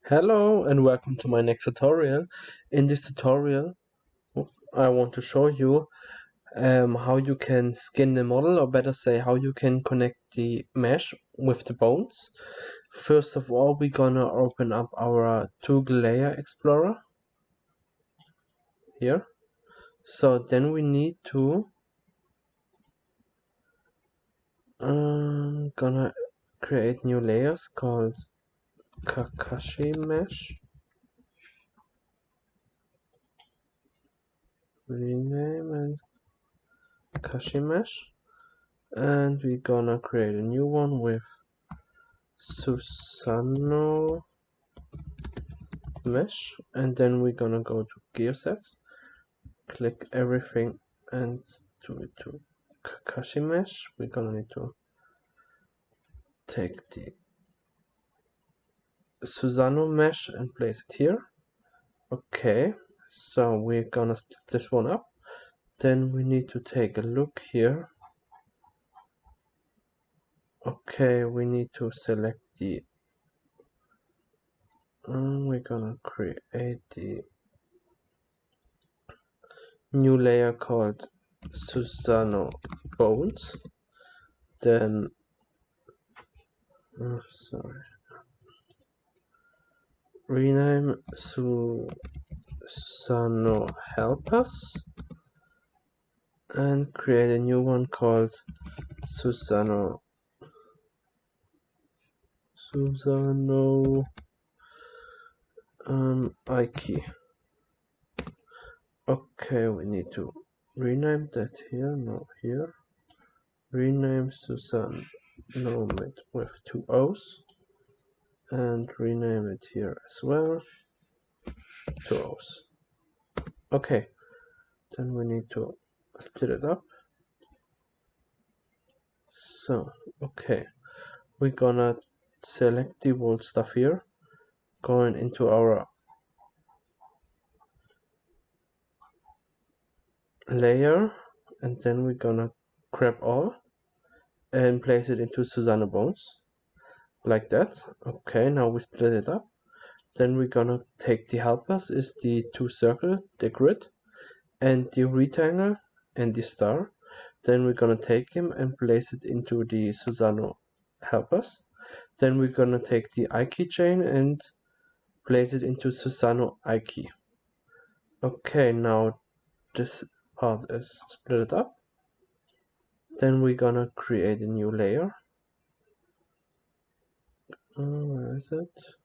Hello and welcome to my next tutorial. In this tutorial I want to show you how you can skin the model, or better say how you can connect the mesh with the bones. First of all, we're gonna open up our Toggle Layer Explorer here. So then we need to gonna create new layers called Kakashi Mesh. Rename and Kakashi Mesh. And we're gonna create a new one with Susano Mesh, and then we're gonna go to gear sets, click everything and do it to Kakashi Mesh. We're gonna need to take the Susano Mesh and place it here. Okay, so we're gonna split this one up. Then we need to take a look here. Okay, we need to select the we're gonna create the new layer called Susano Bones. Then rename Susano Help Us and create a new one called Susano Aiki. Okay, we need to rename that here, no here. Rename Susano with two O's and rename it here as well, two O's. Okay, then we need to split it up. So, okay, we're gonna select the whole stuff here, going into our layer, and then we're gonna grab all and place it into Susano Bones, like that. Okay, now we split it up. Then we're gonna take the helpers, is the two circles, the grid, and the rectangle, and the star. Then we're gonna take him and place it into the Susano helpers. Then we're gonna take the Aiki chain and place it into Susano Aiki. Okay, now this part is split up. Then we're gonna create a new layer. Where is it?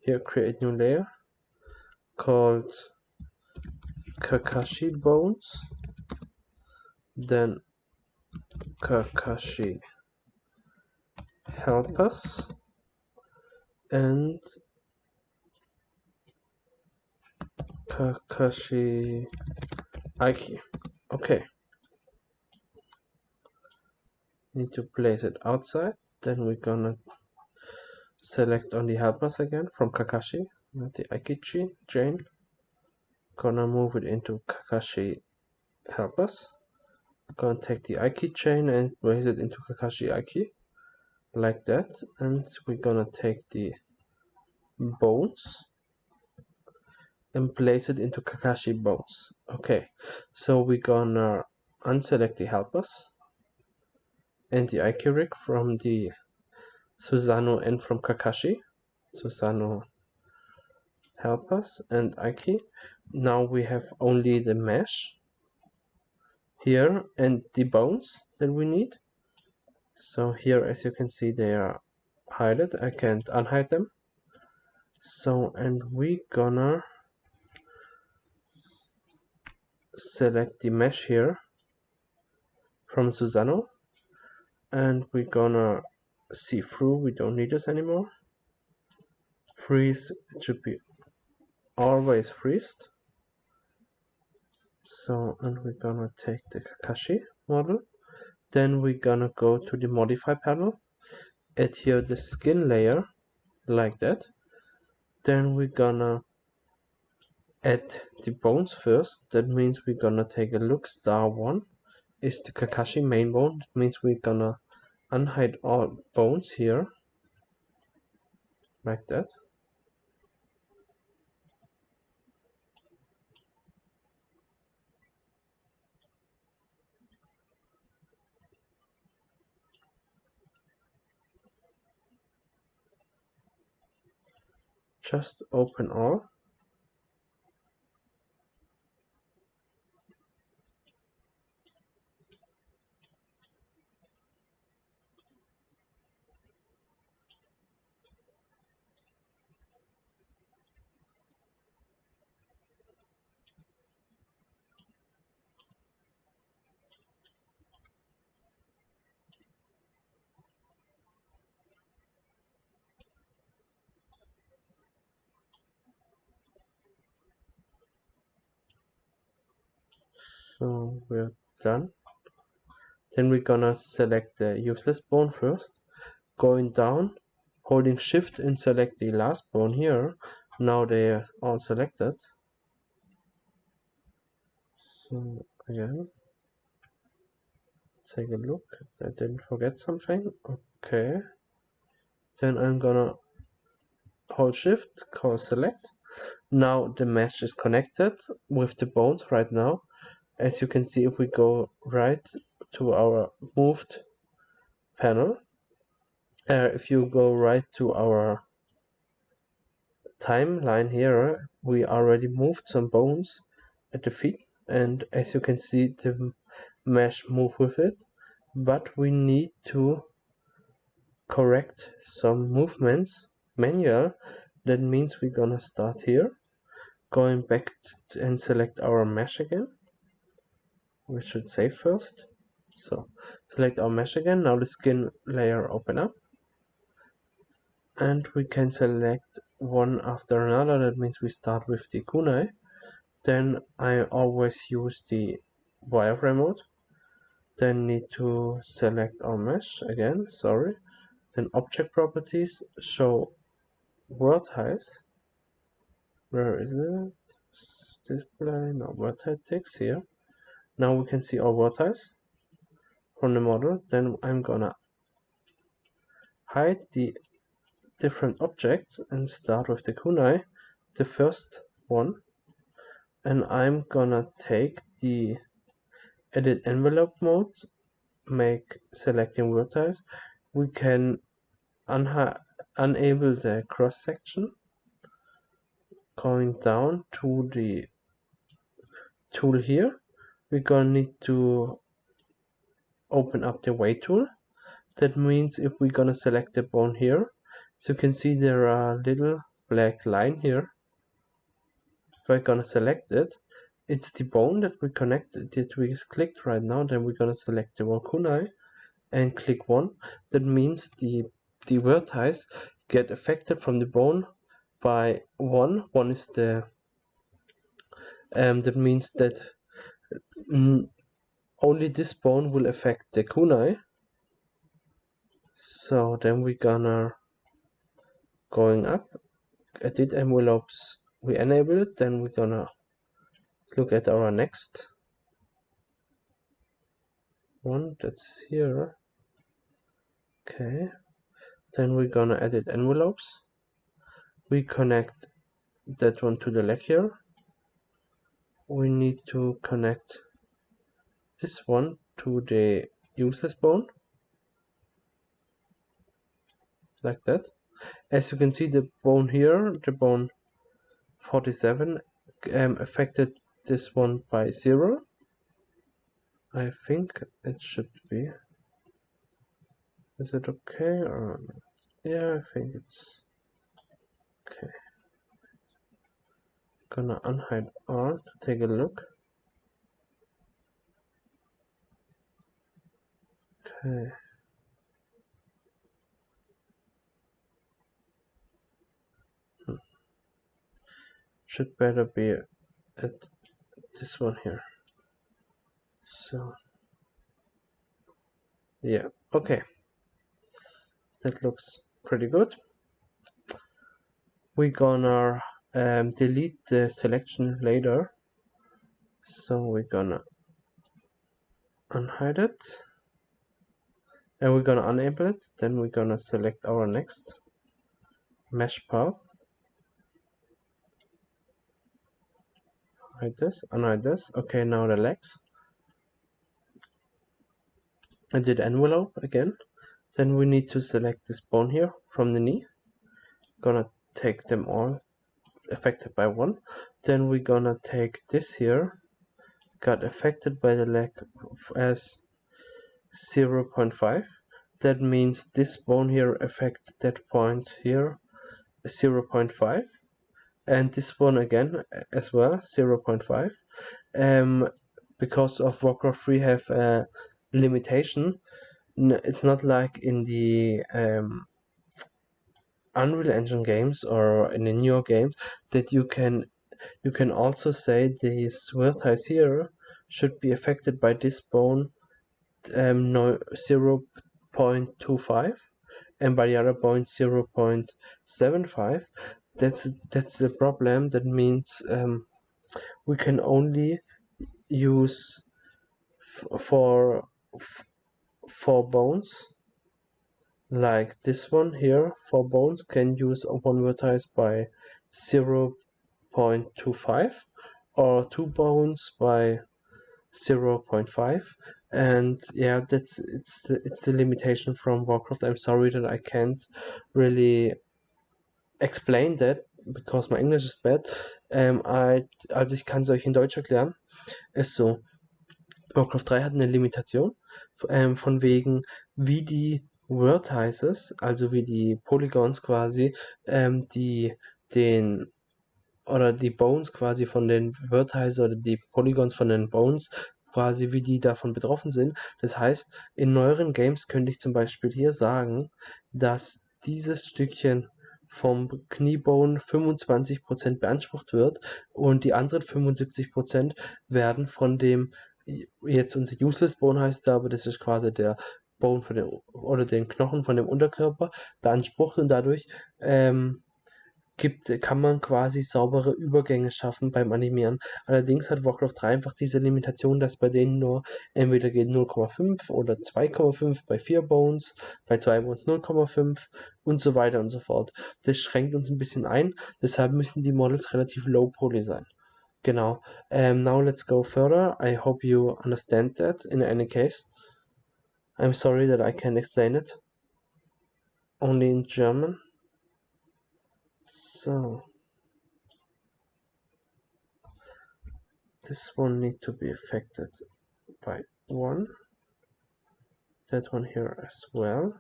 Here, create new layer called Kakashi Bones. Then Kakashi Help Us and Kakashi Aiki. Okay, need to place it outside. Then we're gonna select on the helpers again from Kakashi, not the Aiki chain. Gonna move it into Kakashi helpers. Gonna take the Aiki chain and place it into Kakashi Aiki, like that. And we're gonna take the bones and place it into Kakashi Bones. Okay, so we're gonna unselect the helpers and the Aiki rig from the Susano and from Kakashi. Susano helpers and Aiki. Now we have only the mesh here and the bones that we need. So here, as you can see, they are hidden. I can't unhide them. So, and we gonna select the mesh here from Susano, and we're gonna see through. We don't need this anymore. Freeze, it should be always freezed. So, and we're gonna take the Kakashi model. Then we're gonna go to the modify panel, add here the skin layer, like that. Then we're gonna add the bones first. That means we're gonna take a look star 1 is the Kakashi main bone. That means we're gonna unhide all bones here, like that. Just open all. So we're done. Then we're gonna select the useless bone first, going down, holding shift and select the last bone here. Now they are all selected. So again, take a look. I didn't forget something. Okay. Then I'm gonna hold shift, call select. Now the mesh is connected with the bones right now. As you can see, if we go right to our moved panel, if you go right to our timeline here, we already moved some bones at the feet, and as you can see, the mesh move with it, but we need to correct some movements manual. That means we're gonna start here, going back and select our mesh again. We should save first. So select our mesh again. Now the skin layer open up, and we can select one after another. That means we start with the kunai. Then I always use the wireframe mode. Then need to select our mesh again, sorry. Then object properties, show word height. Where is it? Display, no, word height text here. Now we can see our word height from the model. Then I'm gonna hide the different objects and start with the kunai, the first one. And I'm gonna take the edit envelope mode, make selecting word height. We can enable the cross section, going down to the tool here. We're gonna need to open up the weight tool. That means if we're gonna select the bone here, so you can see there are little black line here. If we're gonna select it, it's the bone that we connected, that we clicked right now. Then we're gonna select the one kunai and click 1. That means the vertex get affected from the bone by 1. 1 is the that means that only this bone will affect the kunai. So then we're gonna going up, edit envelopes, we enable it. Then we're gonna look at our next one that's here. Okay, then we're gonna edit envelopes. We connect that one to the leg here. We need to connect this one to the useless bone, like that. As you can see, the bone here, the bone 47, affected this one by 0. I think it should be. Is it okay or not? Yeah, I think it's okay. Gonna unhide all to take a look. Okay. Should better be at this one here. So yeah, okay. That looks pretty good. We're gonna delete the selection later. So we're gonna unhide it, and we're gonna enable it. Then we're gonna select our next mesh path, hide this, unhide this. Okay, now the legs. I did envelope again. Then we need to select this bone here from the knee. Gonna take them all affected by 1. Then we're gonna take this here, got affected by the leg as 0.5. That means this bone here affects that point here 0.5, and this one again as well 0.5. Because of Warcraft 3 have a limitation. It's not like in the Unreal Engine games or in the newer games that you can also say these vertices here should be affected by this bone 0.25 and by the other point 0.75. That's the problem. That means we can only use for bones like this one here. For bones can use one vertex by 0.25 or 2 bones by 0.5, and yeah, it's the limitation from Warcraft. I'm sorry that I can't really explain that because my English is bad. Also ich kann es euch in Deutsch erklären. Ist so, Warcraft 3 hat eine Limitation, von wegen, wie die Vertices, also wie die Polygons quasi, die Bones quasi von den Vertices oder die Polygons von den Bones quasi, wie die davon betroffen sind. Das heißt, in neueren Games könnte ich zum Beispiel hier sagen, dass dieses Stückchen vom Kniebone 25% beansprucht wird und die anderen 75% werden von dem, jetzt unser Useless Bone heißt da, aber das ist quasi der Bone von dem, oder den Knochen von dem Unterkörper beansprucht, und dadurch kann man quasi saubere Übergänge schaffen beim Animieren. Allerdings hat Warcraft 3 einfach diese Limitation, dass bei denen nur entweder geht 0,5 oder 2,5 bei 4 Bones, bei 2 Bones 0,5 und so weiter und so fort. Das schränkt uns ein bisschen ein, deshalb müssen die Models relativ low poly sein. Genau. Now let's go further. I hope you understand that. In any case, I'm sorry that I can't explain it. Only in German. So this one need to be affected by 1. That one here as well.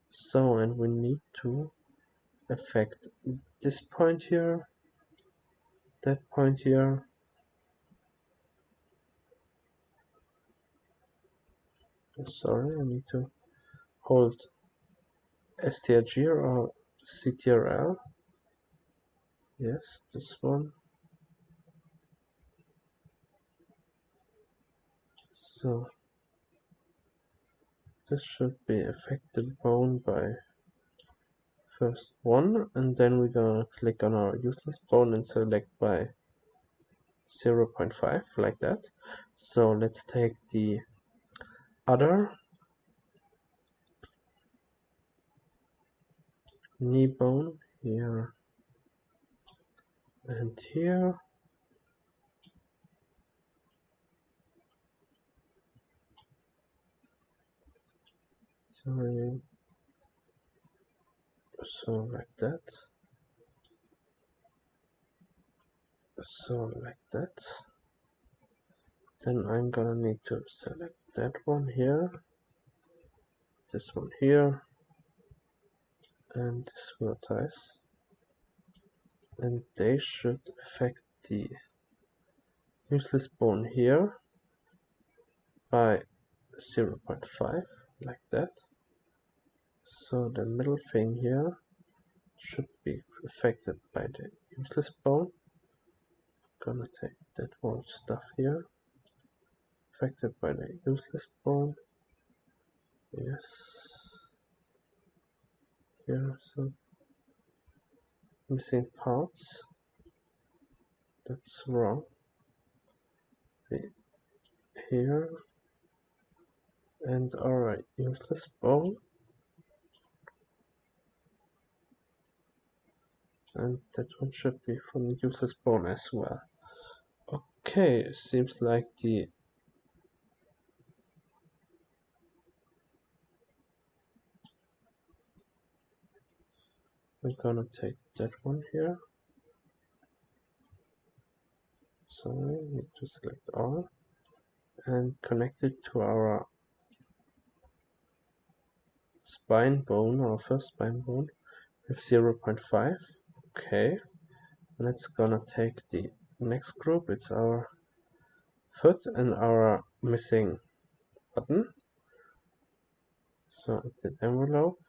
So, and we need to affect this point here, that point here. Sorry, I need to hold STRG or CTRL. Yes, this one. So this should be affected bone by first 1, and then we're gonna click on our useless bone and select by 0.5 like that. So let's take the other knee bone here and here. Sorry. So like that. So like that. Then I'm gonna need to select that one here, this one here, and this vertex, and they should affect the useless bone here by 0.5 like that. So the middle thing here should be affected by the useless bone. Gonna take that one stuff here, affected by the useless bone. Yes. Here, so missing parts. That's wrong. here, and our useless bone, and that one should be from the useless bone as well. Okay, seems like we're gonna take that one here. Sorry, need to select all and connect it to our spine bone, our first spine bone, with 0.5. Okay, let's gonna take the next group. It's our foot and our missing button. So the envelope.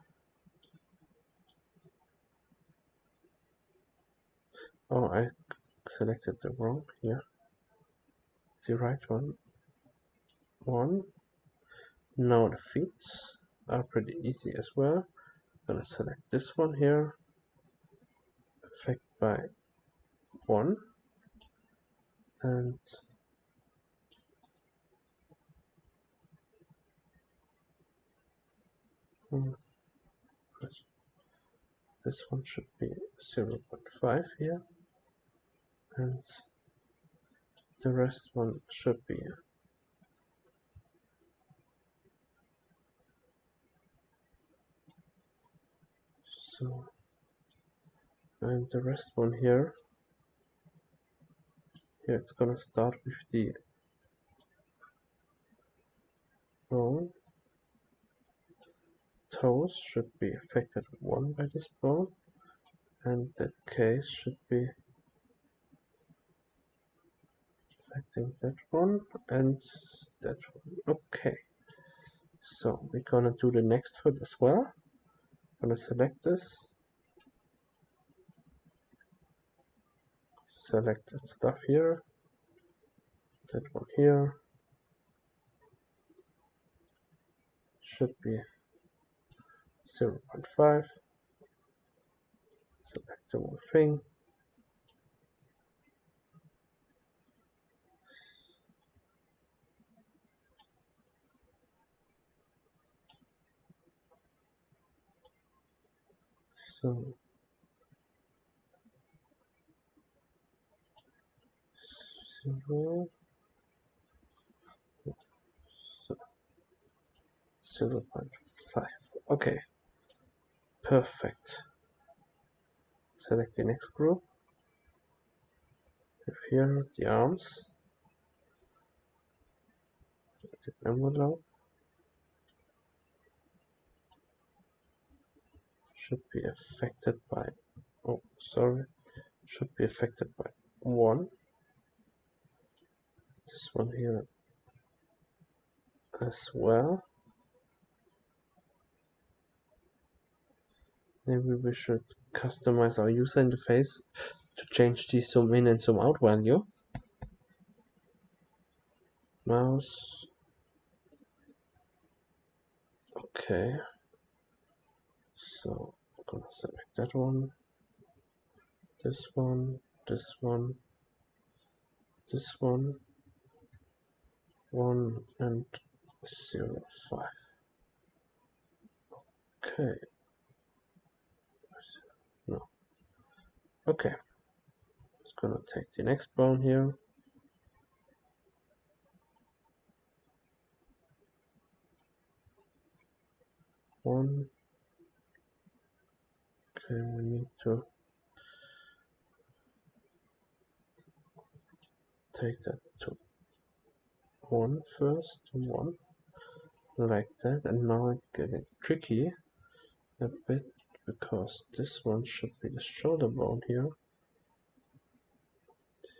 Oh, I selected the wrong here. The right one. Now the feet are pretty easy as well. I'm gonna select this one here. Effect by 1, and this one should be 0.5 here, and the rest one should be so, and the rest one here it's gonna start with the bone. Toes should be affected 1 by this bone, and that case should be affecting that one and that one. Okay, so we're gonna do the next foot as well. I'm gonna select this, select that stuff here, that one here should be 0.5. Select the whole thing. So 0.5. Okay, perfect. Select the next group. With here the arms, the envelope should be affected by, oh sorry, should be affected by 1. This one here as well. Maybe we should customize our user interface to change the zoom in and zoom out value. Mouse. Okay. So I'm gonna select that one, this one, this one, this one, 1 and 0.5. Okay. No. Okay. It's gonna take the next bone here. One. Okay, we need to take that to 1 first, 1, like that, and now it's getting tricky a bit because this one should be the shoulder bone here,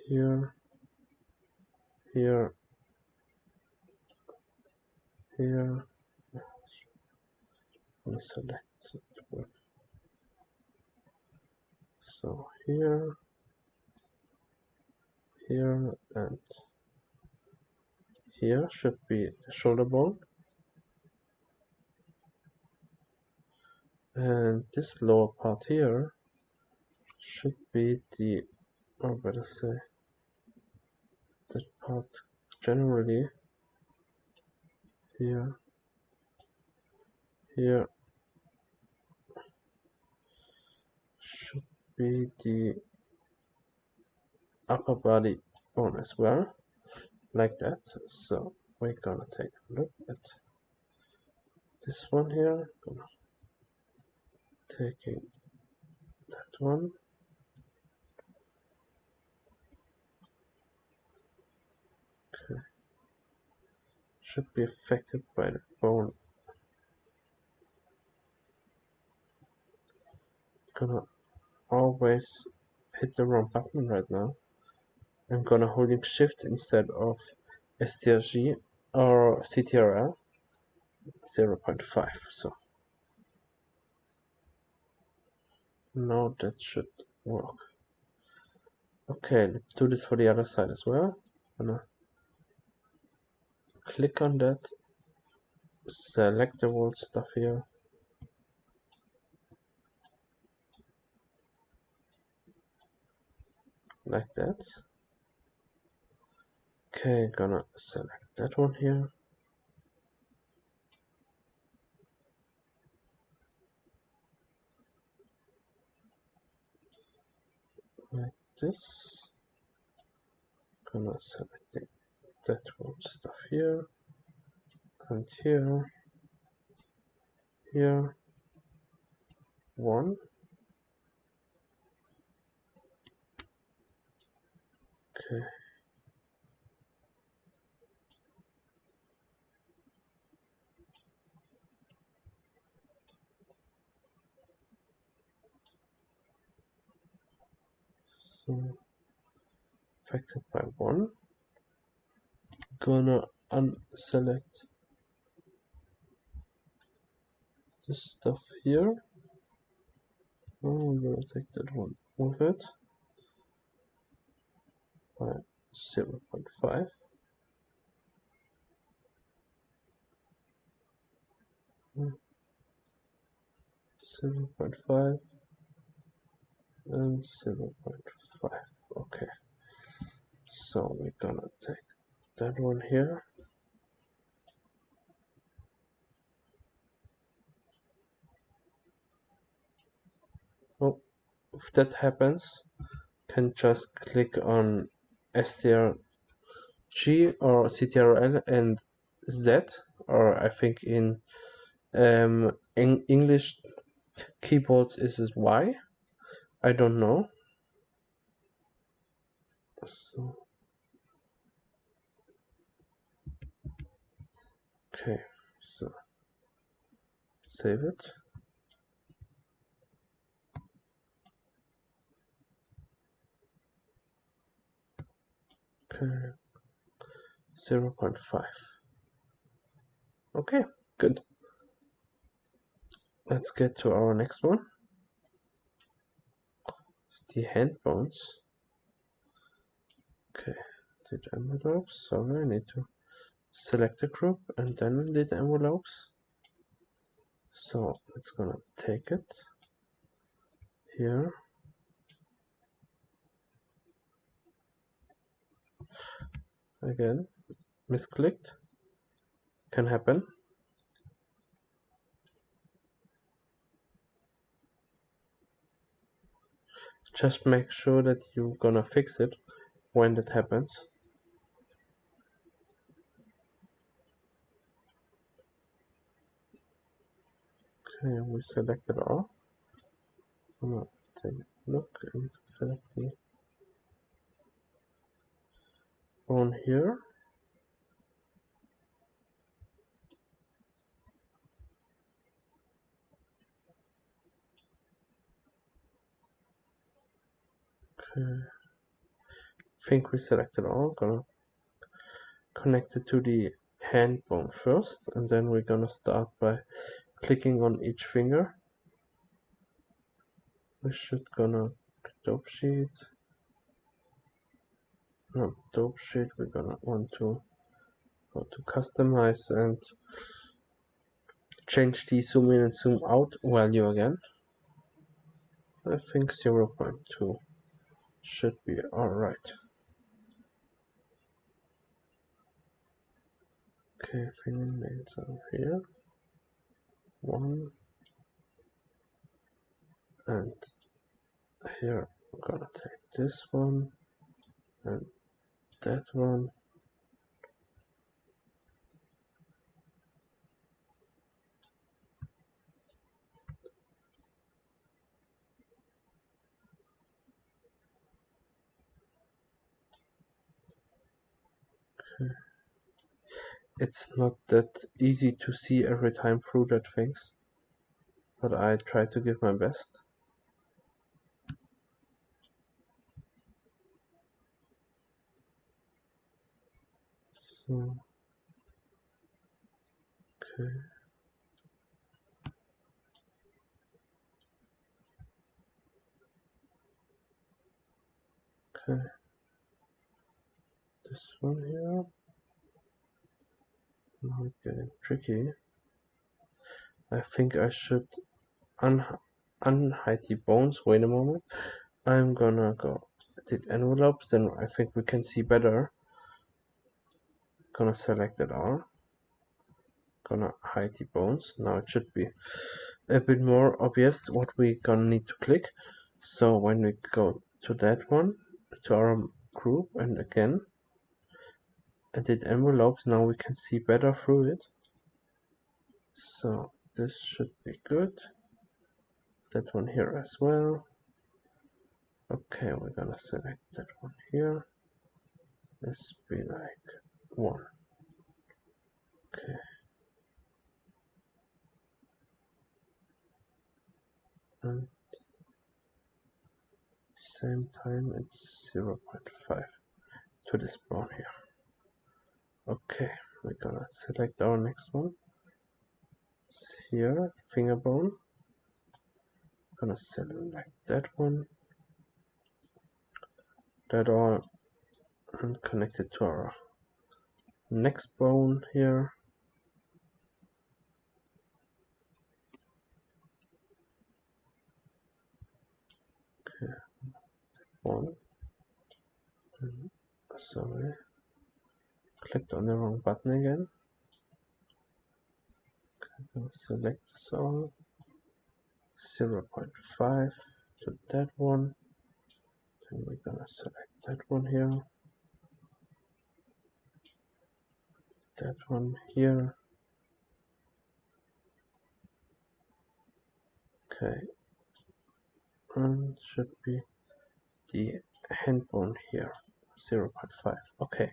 here, here, here. I'm gonna select it with, so here, here, and here should be the shoulder bone, and this lower part here should be the, or better say, that part generally here, here should be the upper body bone as well, like that. So we're gonna take a look at this one here, gonna taking that one, okay, should be affected by the bone. Gonna always hit the wrong button right now. I'm gonna holding shift instead of STRG or CTRL 0.5. So now that should work. Okay, let's do this for the other side as well. Gonna click on that, select the whole stuff here, like that. Okay, gonna select that one here. Like this. Gonna select that whole stuff here, and here, here, one. Okay. So affected by one. Gonna unselect this stuff here. Oh, I'm gonna take that one with it by 0.5. 0.5 and 0.5. Okay, so we're gonna take that one here. Oh, if that happens, can just click on STRG or CTRL and Z, or I think in English keyboards is Y. I don't know. So, okay, so save it. Okay, 0.5. Okay, good. Let's get to our next one. It's the hand bones. Okay, did envelopes. Sorry, I need to select the group and then did envelopes. So it's gonna take it here. Again, misclicked. Can happen. Just make sure that you're gonna fix it when that happens. Okay, we selected all. I'm gonna take a look and select the one here. Okay. Think we selected all. Gonna connect it to the hand bone first, and then we're gonna start by clicking on each finger. We should gonna dope sheet. No, dope sheet. We're gonna want to go to customize and change the zoom in and zoom out value again. I think 0.2 should be alright. Okay, fingernails are here. One, and here I'm gonna take this one and that one. Okay. It's not that easy to see every time through that things, but I try to give my best. So, okay. Okay. This one here. Now it's getting tricky. I think I should unhide the bones. Wait a moment. I'm gonna go edit envelopes, then I think we can see better. Gonna select it all. Gonna hide the bones. Now it should be a bit more obvious what we gonna need to click. So when we go to that one, to our group, and again edit envelopes, now we can see better through it. So this should be good. That one here as well. Okay, we're gonna select that one here. Let's be like 1. Okay. And same time it's 0.5 to this bone here. Okay, we're gonna select our next one. Here, finger bone. Gonna select that one. That all, and connect it to our next bone here. Okay, one. Sorry, clicked on the wrong button again. Okay, gonna select this all. 0.5 to that one. Then we're gonna select that one here. That one here. Okay, and should be the hand bone here, 0.5. Okay,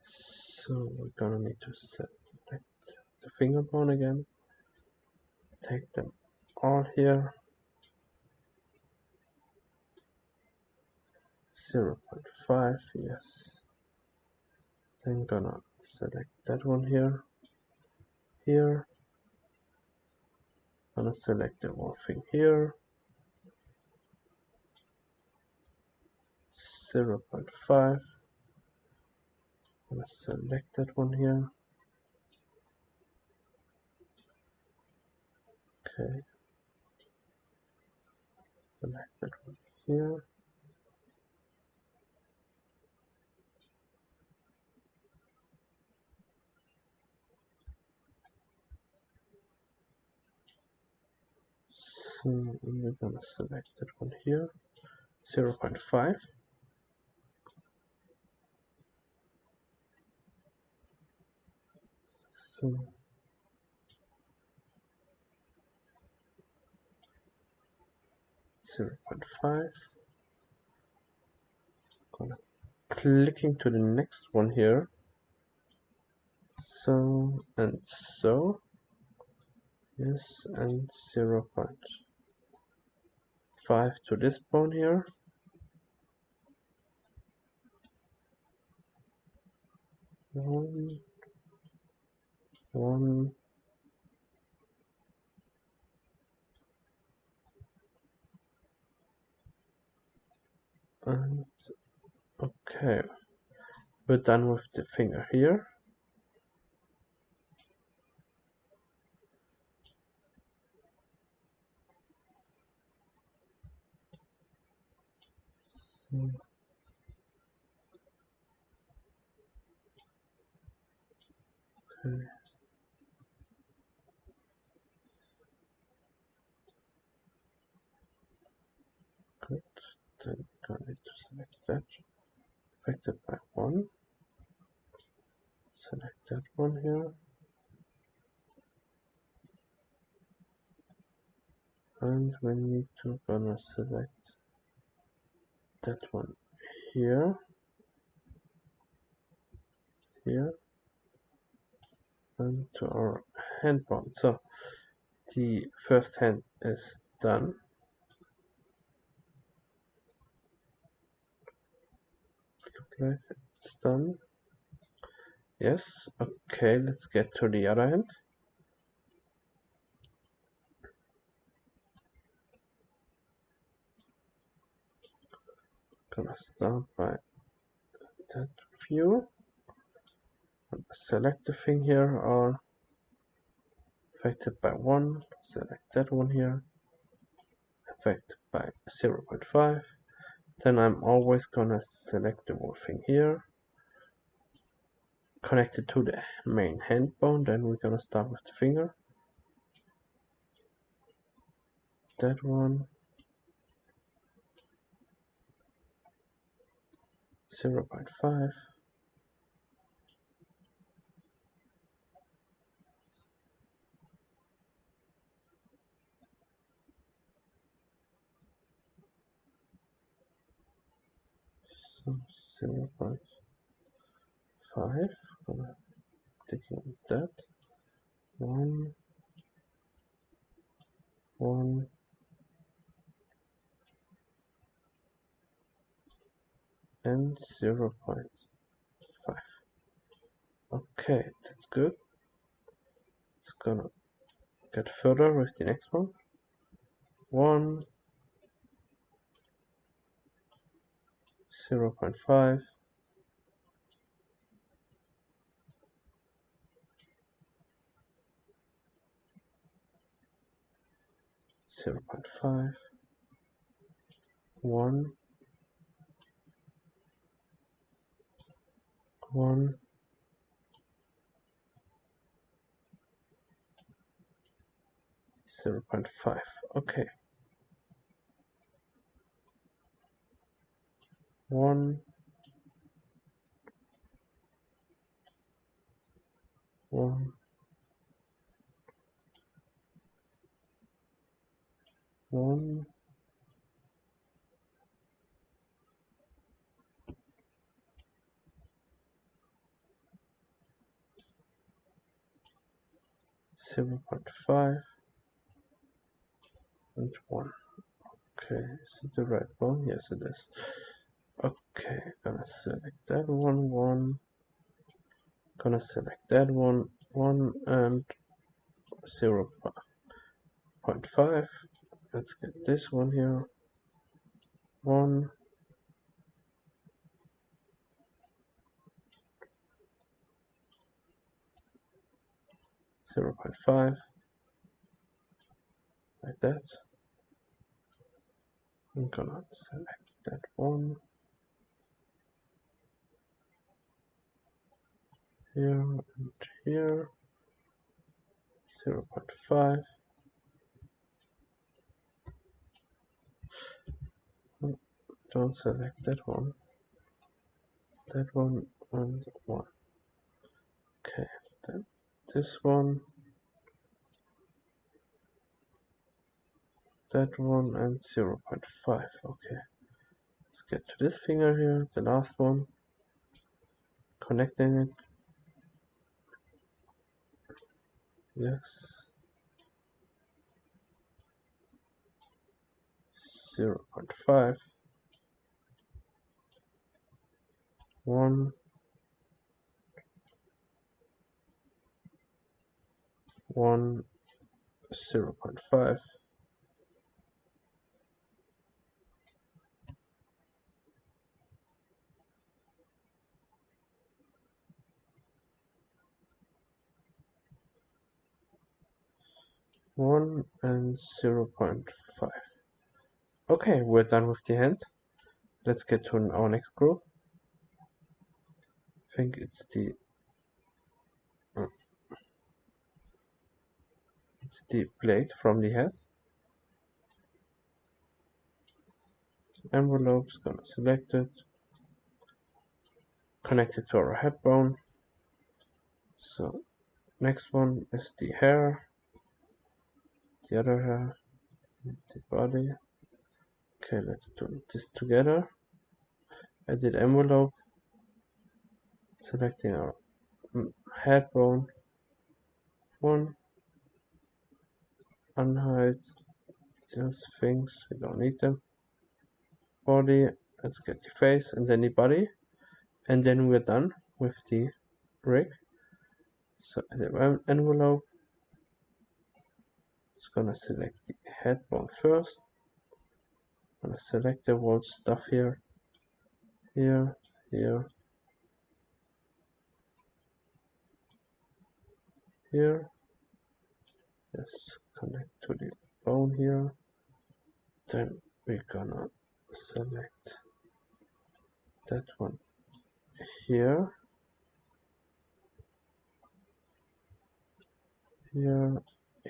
so we're gonna need to select the finger bone again. Take them all here. 0.5, yes. Then gonna select that one here. Here. Gonna select the whole thing here. 0.5. Gonna select that one here. Okay. Select that one here. So we're gonna select that one here. 0.5. So 0.5. Gonna clicking to the next one here. So and so. Yes, and 0.5 to this bone here. One. And okay, we're done with the finger here. So, Okay. Good. Then I need to select that. Affected by 1. Select that one here. And we need to gonna select that one here, here, and to our hand bound. So the first hand is done. Look like it's done. Yes. Okay, let's get to the other hand. Gonna start by that view. Select the thing here, or affected by 1. Select that one here. Affected by 0.5. Then I'm always gonna select the whole thing here. Connect it to the main hand bone. Then we're gonna start with the finger. That one. 0.5. So 0.5. Gonna click on that. 1, 1, and 0.5. Okay, that's good. It's gonna get further with the next one. 1, 0.5, 0.5, 1, 1, 0.5. Okay. 1, 1, 1, 0.5, and 1. Okay, is it the right one? Yes, it is. Okay, gonna select that one, 1. Gonna select that one, 1, and 0.5. Let's get this one here. 1, 0.5, like that. I'm gonna select that one here and here. 0.5. Don't select that one. That one and 1. Okay, then this one, that one, and 0.5. Okay, let's get to this finger here, the last one, connecting it. Yes. 0.5. 1, 1, 0.5. 1 and 0.5. Okay, we're done with the hand. Let's get to our next group. I think it's the it's the blade from the head. Envelope is gonna select it, connect it to our head bone. So next one is the hair, the other hair, the body. Okay, let's do this together. Edit envelope, selecting our head bone, one, unhide those things, we don't need them. Body, let's get the face and then the body, and then we're done with the rig. So the envelope, it's gonna select the head bone first. I'm gonna select the whole stuff here, here, here, here. Let's connect to the bone here. Then we're gonna select that one here, here,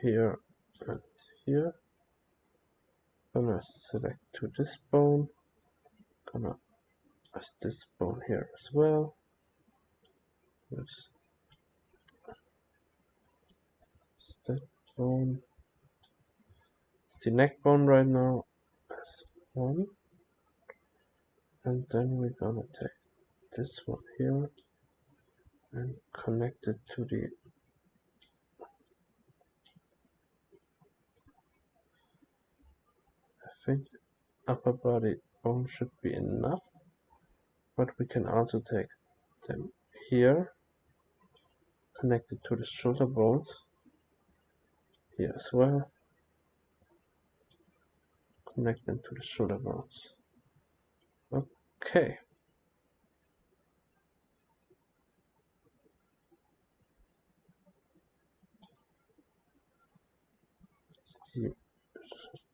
here, and here. Gonna select to this bone. Gonna press this bone here as well. There's that bone. It's the neck bone right now as one. And then we're gonna take this one here and connect it to the I think upper body bone should be enough, but we can also take them here, connect it to the shoulder bones here as well, connect them to the shoulder bones. Okay.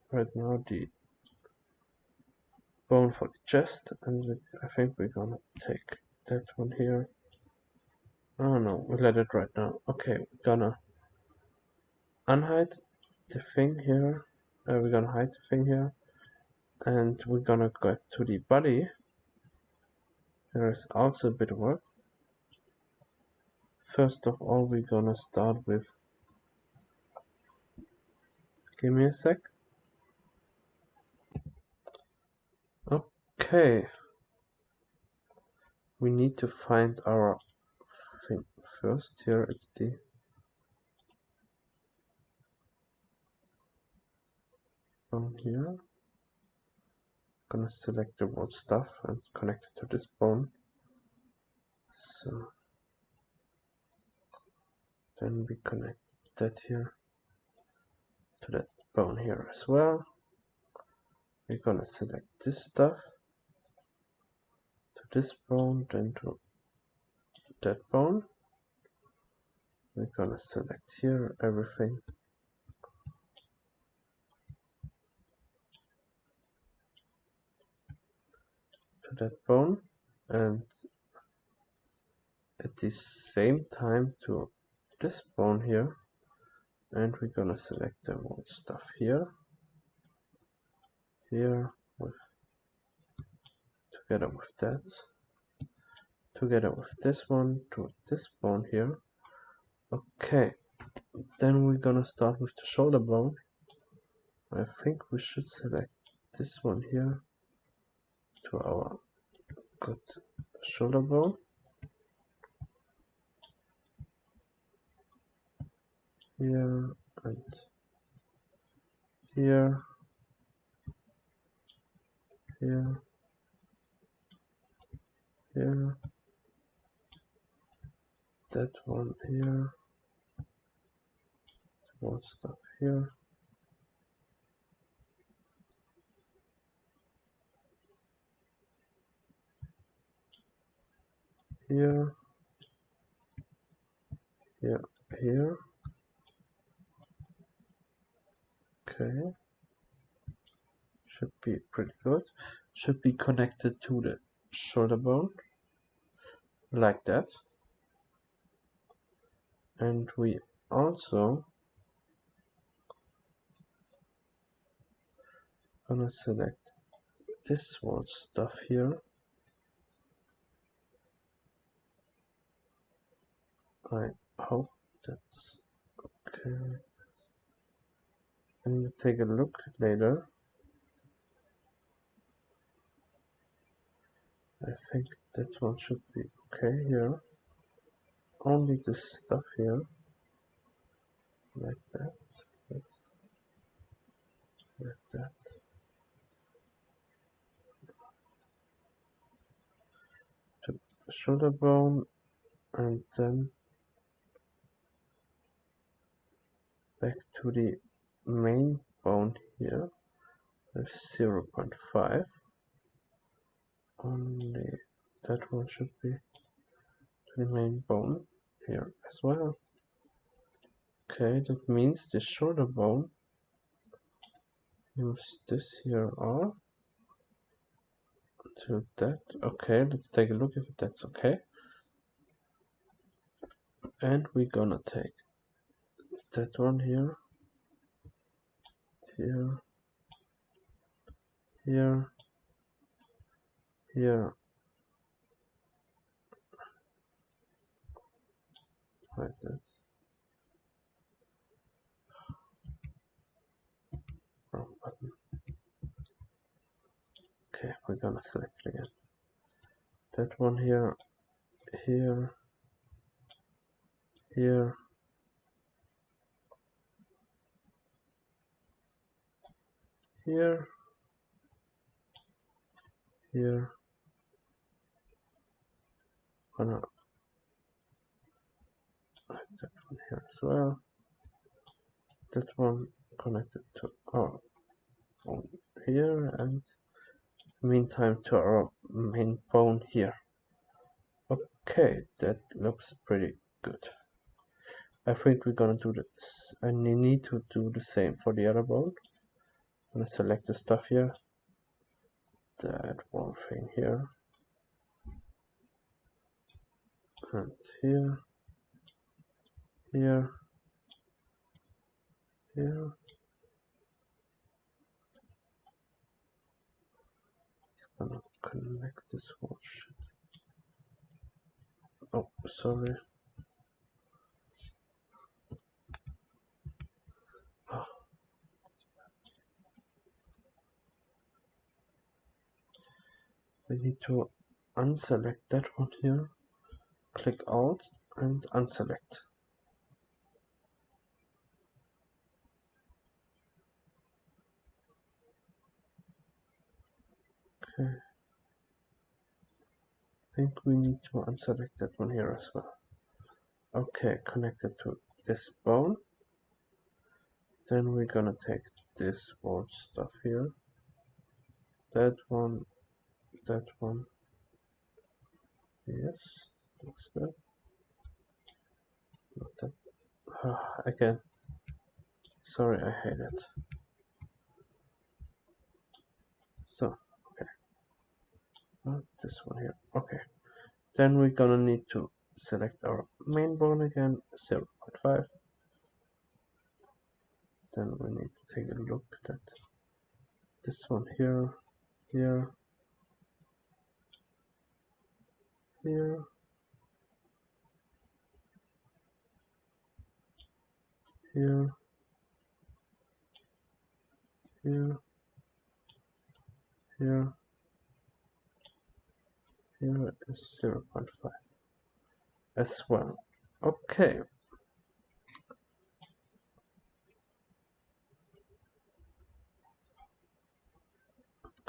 Right now the bone for the chest, and I think we're gonna take that one here. Oh no, we'll let it right now. Okay, we're gonna unhide the thing here. We're gonna hide the thing here, and we're gonna go to the body. There is also a bit of work. First of all, we're gonna start with, give me a sec. Okay, we need to find our thing first. Here it's the bone here. Gonna select the word stuff and connect it to this bone. So then we connect that here to that bone here as well. We're gonna select this stuff to this bone, then to that bone. We're gonna select here everything to that bone, and at the same time to this bone here, and we're gonna select the whole stuff here, with together with that, together with this one to this bone here. Okay, then we're gonna start with the shoulder bone. I think we should select this one here to our good shoulder bone. Here and here, here, here, that one here, more stuff here, here, here, here. Okay, should be pretty good. Should be connected to the shoulder bone like that. And we also gonna select this word stuff here. I hope that's okay. I need to take a look later. I think that one should be okay here. Only this stuff here, like that. Yes, like that. To the shoulder bone, and then back to the main bone here. There's 0.5. Only that one should be to the main bone here as well. Okay, that means the shoulder bone, use this here R to that. Okay, let's take a look if that's okay. And we're gonna take that one here, here, here, here, like that. Wrong button. Okay, we're gonna select it again. That one here, here, here, here, here. Gonna like that one here as well. That one connected to our bone here, and meantime to our main bone here. Okay, that looks pretty good. I think we're gonna do this. I need to do the same for the other bone. I'm gonna select the stuff here, that one thing here, and here, here, here. It's gonna connect this one. Shit. Oh, sorry. Oh. We need to unselect that one here. Click Alt and unselect. Okay. I think we need to unselect that one here as well. Okay, connected to this bone. Then we're gonna take this word stuff here. That one. Yes, looks good. Not that. Again. Sorry, I hate it. So, okay. This one here. Okay. Then we're gonna need to select our main bone again, 0.5. Then we need to take a look at this one here, here, here, here, here, here, here is 0.5 as well. Okay.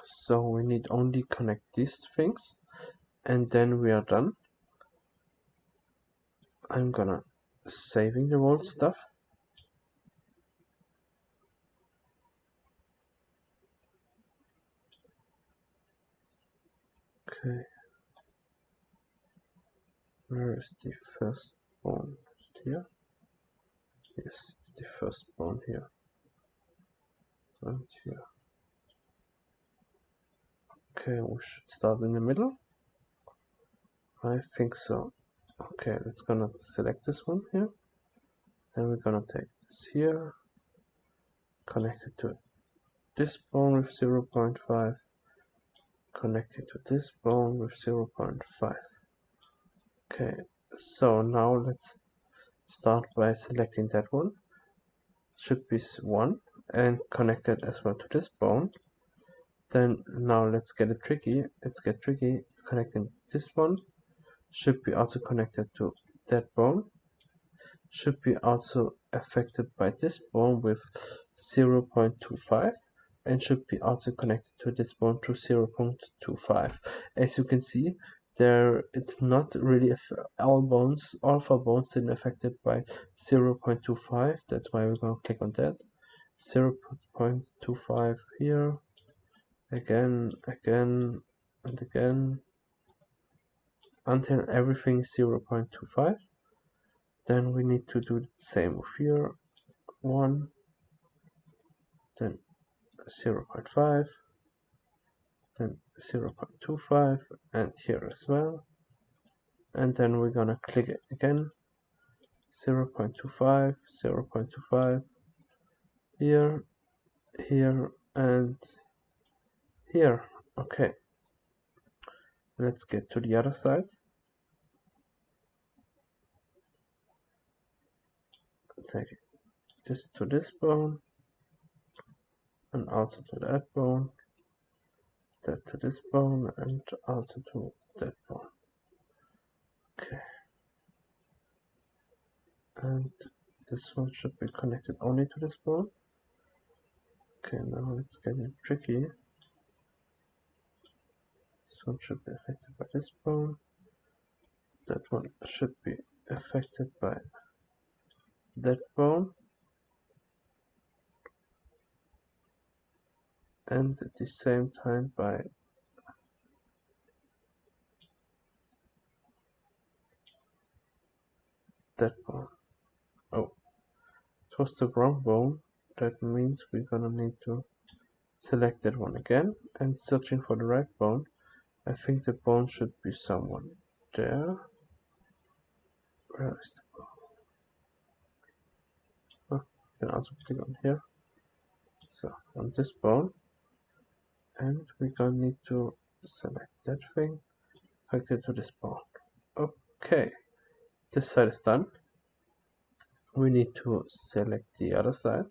So we need only connect these things, and then we are done. I'm gonna saving the old stuff. Okay. Where is the first bone? Here? Yes, it's the first bone here. And here. Okay, we should start in the middle. I think so. Okay, let's gonna select this one here. Then we're gonna take this here, connect it to this bone with 0.5, connecting to this bone with 0.5. Okay, so now let's start by selecting that one. Should be 1 and connect it as well to this bone. Then now let's get it tricky. Let's get tricky. Connecting this one should be also connected to that bone. Should be also affected by this bone with 0.25 and should be also connected to this bone to 0.25. As you can see, there it's not really all 4 bones didn't affected by 0.25. That's why we're going to click on that. 0.25 here, again, and again, until everything is 0.25. Then we need to do the same with here, 1, then 0.5, then 0.25, and here as well. And then we're gonna click it again, 0.25, 0.25, here, here, and here. Okay, let's get to the other side. Take this to this bone, and also to that bone, that to this bone, and also to that bone. Okay, and this one should be connected only to this bone. Okay, now it's getting tricky. This one should be affected by this bone. That one should be affected by that bone. And at the same time by that bone. Oh, it was the wrong bone. That means we're gonna need to select that one again and searching for the right bone. I think the bone should be somewhere there. Where is the bone? Oh, you can also click on here. So on this bone, and we're gonna need to select that thing, connect it to this bone. Okay, this side is done. We need to select the other side,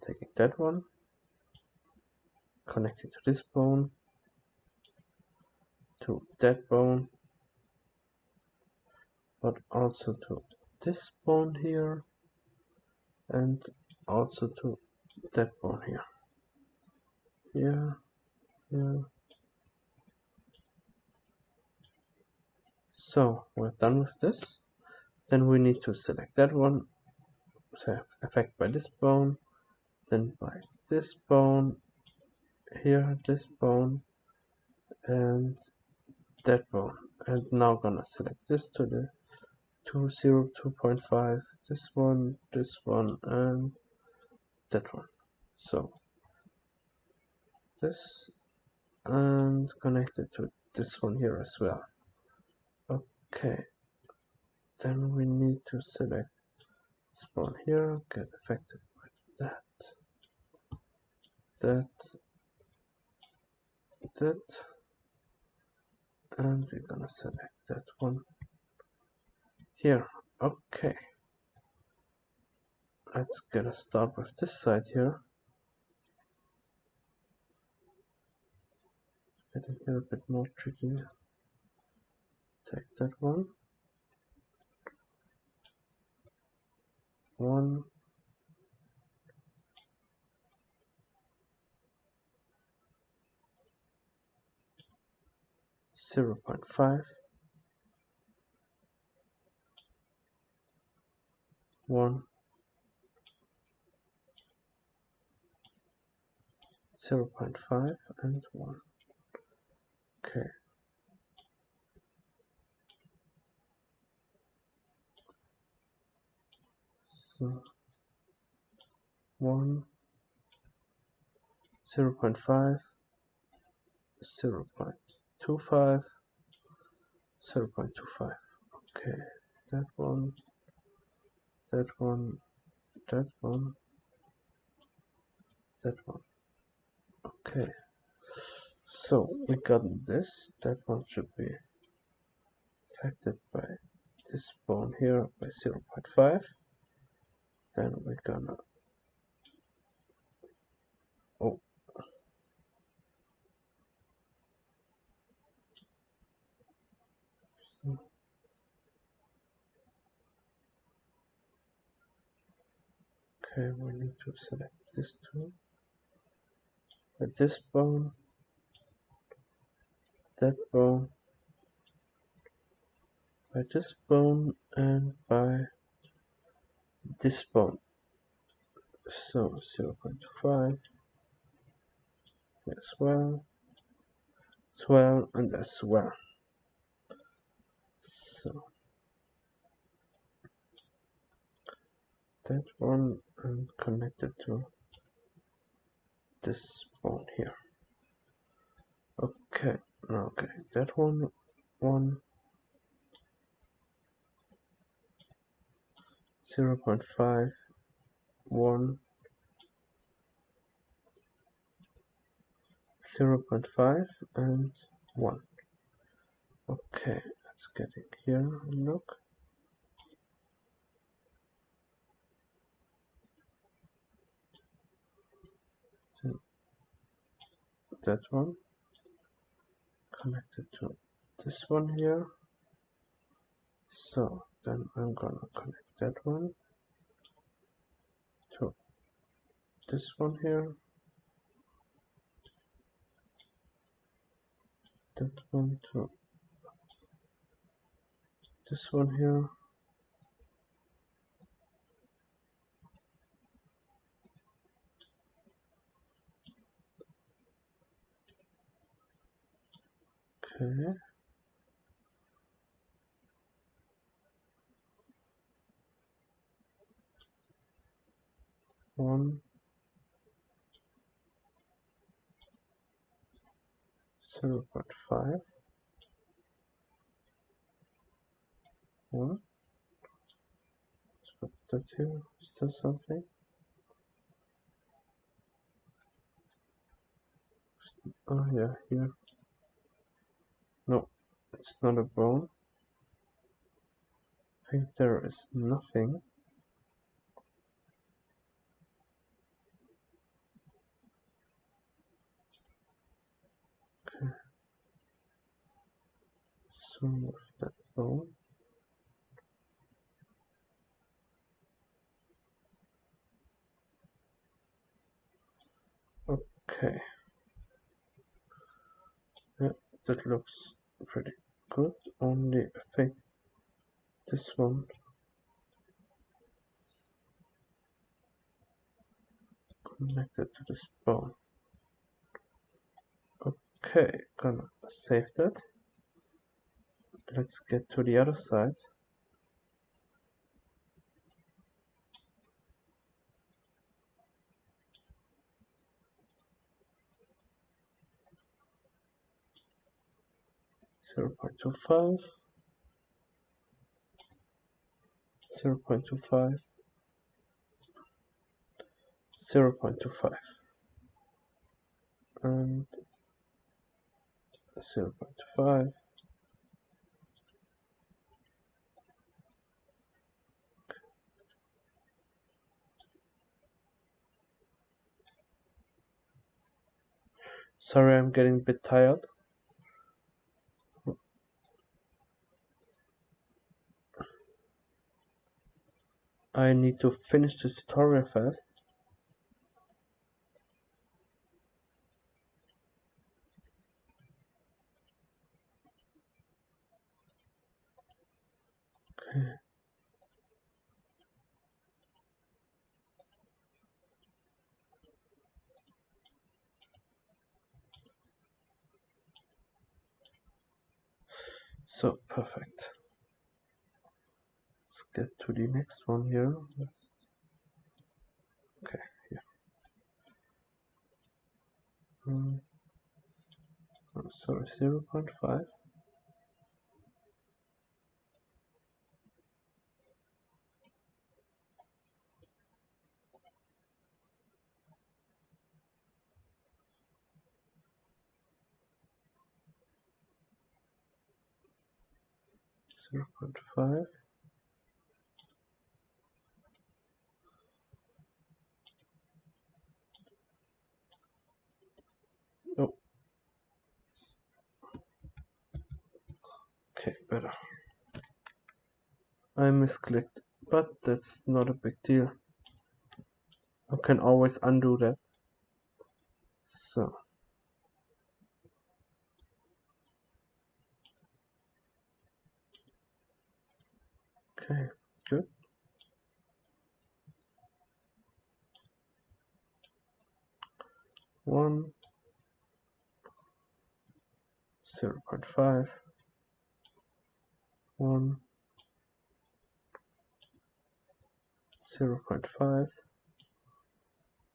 taking that one, connecting to this bone, to that bone, but also to this bone here, and also to that bone here. Here, here. So we're done with this. Then we need to select that one, so affect by this bone, then by this bone, here, this bone, and that bone. And now gonna select this to the 2.5, this one, and that one. So this, and connect it to this one here as well. Okay, then we need to select this one here, get affected by that, and we're gonna select that one here. Okay, let's get a start with this side here. Getting a little bit more tricky. Take that one, 1, 0.5, 1, 0.5, and 1. Okay. So 1, 0.5, 0.25, 0.25. Okay, that one, that one, that one, that one. Okay, so we got this. That one should be affected by this bone here by 0.5. Then we're gonna oh okay, we need to select this two by this bone, that bone, by this bone, and by this bone. So 0.5 as well, and as well. So that one and connected to this bone here. Okay, okay, that one, 0.5, 1, 0.5, and 1. Okay, let's get it here and look. So that one connected to this one here. So then I'm gonna connect that one to this one here, that one to this one here, okay, 1, 0.5, 1. Let's put that here. Is there something? Oh yeah, here. No, it's not a bone. I think there is nothing. Okay, so with that bone. Okay, yeah, that looks pretty good. Only I think this one connected to this bone. Okay, gonna save that. Let's get to the other side. Zero point 0.25, 0.25, 0.25, and 0.5. Sorry, I'm getting a bit tired. I need to finish this tutorial fast. Okay. So perfect. Let's get to the next one here. Okay, here. Oh, sorry, 0.5. 0.5. Oh, okay, better. I misclicked, but that's not a big deal. I can always undo that. So okay, good. One, 0.5, 1, 0.5,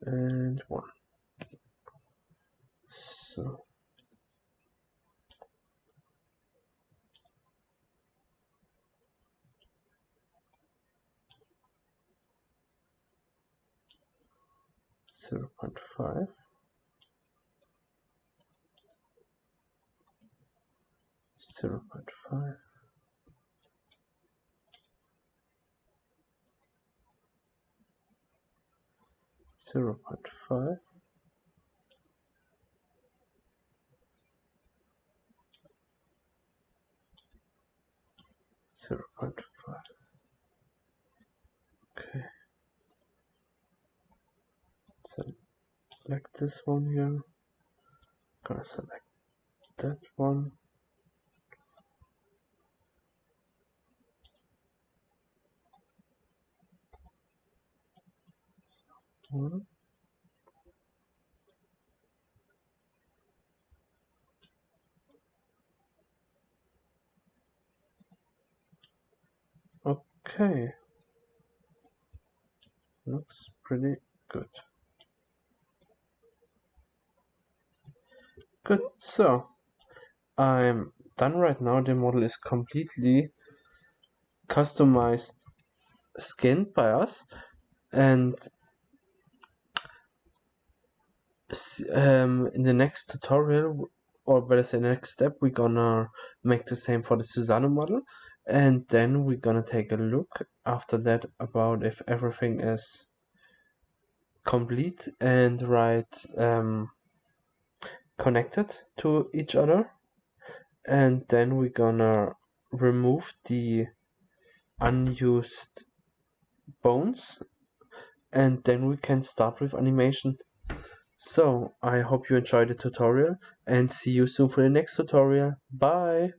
and 1. So 0.5, 0.5, 0.5, 0.5. Okay. Select this one here. Gonna select that one. One. Okay. Looks pretty good. Good, so I'm done right now. The model is completely customized, skinned by us, and in the next tutorial, or better say next step, we're gonna make the same for the Susanne model, and then we're gonna take a look after that about if everything is complete and right connected to each other, and then we're gonna remove the unused bones, and then we can start with animation. So I hope you enjoyed the tutorial and see you soon for the next tutorial. Bye!